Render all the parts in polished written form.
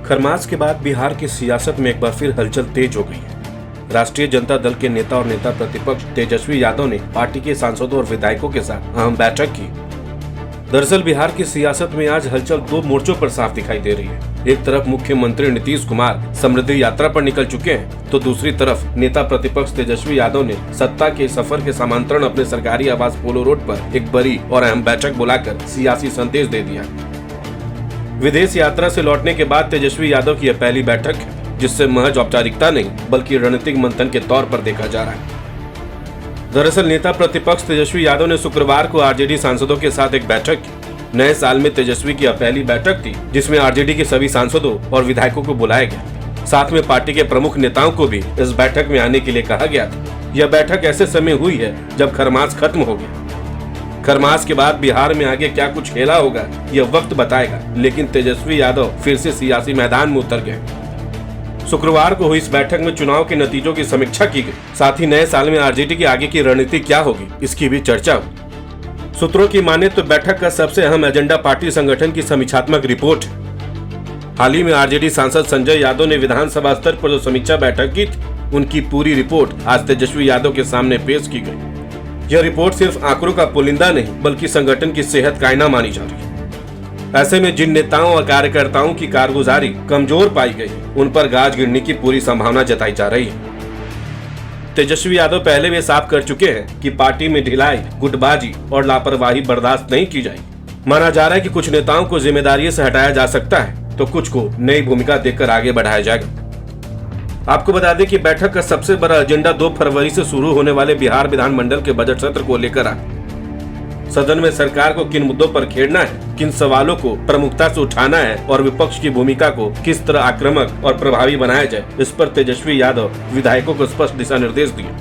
खरमास के बाद बिहार की सियासत में एक बार फिर हलचल तेज हो गई है। राष्ट्रीय जनता दल के नेता और नेता प्रतिपक्ष तेजस्वी यादव ने पार्टी के सांसदों और विधायकों के साथ अहम बैठक की। दरअसल बिहार की सियासत में आज हलचल दो मोर्चों पर साफ दिखाई दे रही है। एक तरफ मुख्यमंत्री नीतीश कुमार समृद्धि यात्रा पर निकल चुके हैं, तो दूसरी तरफ नेता प्रतिपक्ष तेजस्वी यादव ने सत्ता के सफर के समांतरण अपने सरकारी आवास पोलो रोड पर एक बड़ी और अहम बैठक बुलाकर सियासी संदेश दे दिया। विदेश यात्रा से लौटने के बाद तेजस्वी यादव की यह पहली बैठक है, जिससे महज औपचारिकता नहीं बल्कि रणनीतिक मंथन के तौर पर देखा जा रहा है। दरअसल नेता प्रतिपक्ष तेजस्वी यादव ने शुक्रवार को आरजेडी सांसदों के साथ एक बैठक की। नए साल में तेजस्वी की यह पहली बैठक थी, जिसमें आरजेडी के सभी सांसदों और विधायकों को बुलाया गया। साथ में पार्टी के प्रमुख नेताओं को भी इस बैठक में आने के लिए कहा गया था। यह बैठक ऐसे समय हुई है जब खरमास खत्म हो गया। खरमास के बाद बिहार में आगे क्या कुछ खेला होगा यह वक्त बताएगा, लेकिन तेजस्वी यादव फिर से सियासी मैदान में उतर गए। शुक्रवार को हुई इस बैठक में चुनाव के नतीजों की समीक्षा की गई। साथ ही नए साल में आरजेडी की आगे की रणनीति क्या होगी इसकी भी चर्चा हुई। सूत्रों की माने तो बैठक का सबसे अहम एजेंडा पार्टी संगठन की समीक्षात्मक रिपोर्ट है। हाल ही में आरजेडी सांसद संजय यादव ने विधानसभा स्तर पर जो समीक्षा बैठक की थी, उनकी पूरी रिपोर्ट आज तेजस्वी यादव के सामने पेश की गई। यह रिपोर्ट सिर्फ आंकड़ों का पुलिंदा नहीं बल्कि संगठन की सेहत का आईना मानी जा रही है। ऐसे में जिन नेताओं और कार्यकर्ताओं की कारगुजारी कमजोर पाई गई, उन पर गाज गिरने की पूरी संभावना जताई जा रही है। तेजस्वी यादव पहले भी साफ कर चुके हैं कि पार्टी में ढिलाई, गुटबाजी और लापरवाही बर्दाश्त नहीं की जाएगी। माना जा रहा है कि कुछ नेताओं को जिम्मेदारी से हटाया जा सकता है, तो कुछ को नई भूमिका देकर आगे बढ़ाया जाएगा। आपको बता दें कि बैठक का सबसे बड़ा एजेंडा 2 फरवरी से शुरू होने वाले बिहार विधानमंडल के बजट सत्र को लेकर है। सदन में सरकार को किन मुद्दों पर खेड़ना है, किन सवालों को प्रमुखता से उठाना है और विपक्ष की भूमिका को किस तरह आक्रामक और प्रभावी बनाया जाए, इस पर तेजस्वी यादव विधायकों को स्पष्ट दिशा निर्देश दिए।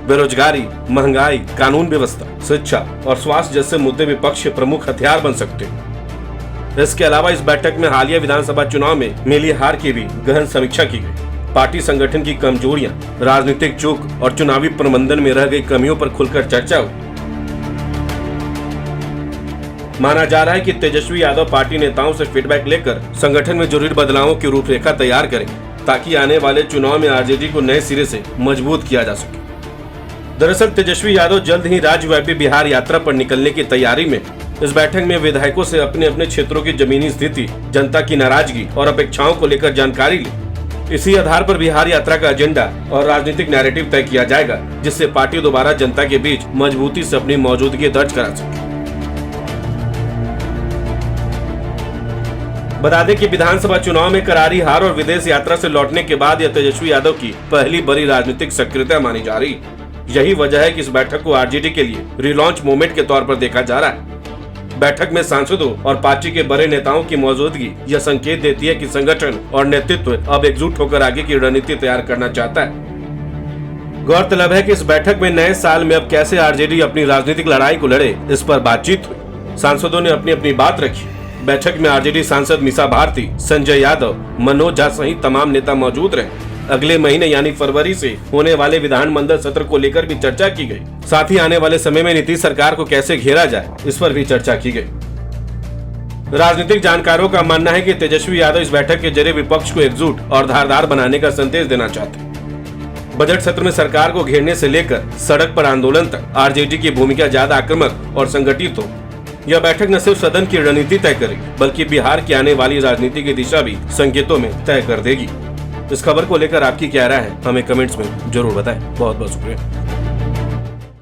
बेरोजगारी, महंगाई, कानून व्यवस्था, शिक्षा और स्वास्थ्य जैसे मुद्दे विपक्ष के प्रमुख हथियार बन सकते हैं। इसके अलावा इस बैठक में हालिया विधानसभा चुनाव में मिली हार की भी गहन समीक्षा की गई। पार्टी संगठन की कमजोरियां, राजनीतिक चूक और चुनावी प्रबंधन में रह गई कमियों पर खुलकर चर्चा हुई। माना जा रहा है कि तेजस्वी यादव पार्टी नेताओं से फीडबैक लेकर संगठन में जरूरी बदलावों की रूपरेखा तैयार करेंगे, ताकि आने वाले चुनाव में आरजेडी को नए सिरे से मजबूत किया जा सके। दरअसल तेजस्वी यादव जल्द ही राज्यव्यापी बिहार यात्रा पर निकलने की तैयारी में। इस बैठक में विधायकों से अपने अपने क्षेत्रों की जमीनी स्थिति, जनता की नाराजगी और अपेक्षाओं को लेकर जानकारी ली। इसी आधार पर बिहार यात्रा का एजेंडा और राजनीतिक नैरेटिव तय किया जाएगा, जिससे पार्टी दोबारा जनता के बीच मजबूती से अपनी मौजूदगी दर्ज करा सके। बता दें कि विधानसभा चुनाव में करारी हार और विदेश यात्रा से लौटने के बाद यह तेजस्वी यादव की पहली बड़ी राजनीतिक सक्रियता मानी जा रही है। यही वजह है कि इस बैठक को आरजेडी के लिए रिलॉन्च मूवमेंट के तौर पर देखा जा रहा है। बैठक में सांसदों और पार्टी के बड़े नेताओं की मौजूदगी यह संकेत देती है कि संगठन और नेतृत्व अब एकजुट होकर आगे की रणनीति तैयार करना चाहता है। गौरतलब है कि इस बैठक में नए साल में अब कैसे आरजेडी अपनी राजनीतिक लड़ाई को लड़े, इस पर बातचीत हुई। सांसदों ने अपनी अपनी बात रखी। बैठक में आरजेडी सांसद मीसा भारती, संजय यादव, मनोज झा सहित तमाम नेता मौजूद रहे। अगले महीने यानी फरवरी से होने वाले विधानमंडल सत्र को लेकर भी चर्चा की गई। साथ ही आने वाले समय में नीतीश सरकार को कैसे घेरा जाए, इस पर भी चर्चा की गई। राजनीतिक जानकारों का मानना है कि तेजस्वी यादव इस बैठक के जरिए विपक्ष को एकजुट और धारदार बनाने का संदेश देना चाहते हैं। बजट सत्र में सरकार को घेरने से लेकर सड़क पर आंदोलन तक आरजेडी की भूमिका ज्यादा आक्रामक और संगठित हो। यह बैठक न सिर्फ सदन की रणनीति तय करेगी, बल्कि बिहार की आने वाली राजनीति की दिशा भी संकेतों में तय कर देगी। इस खबर को लेकर आपकी क्या राय है, हमें कमेंट्स में जरूर बताएं। बहुत बहुत शुक्रिया।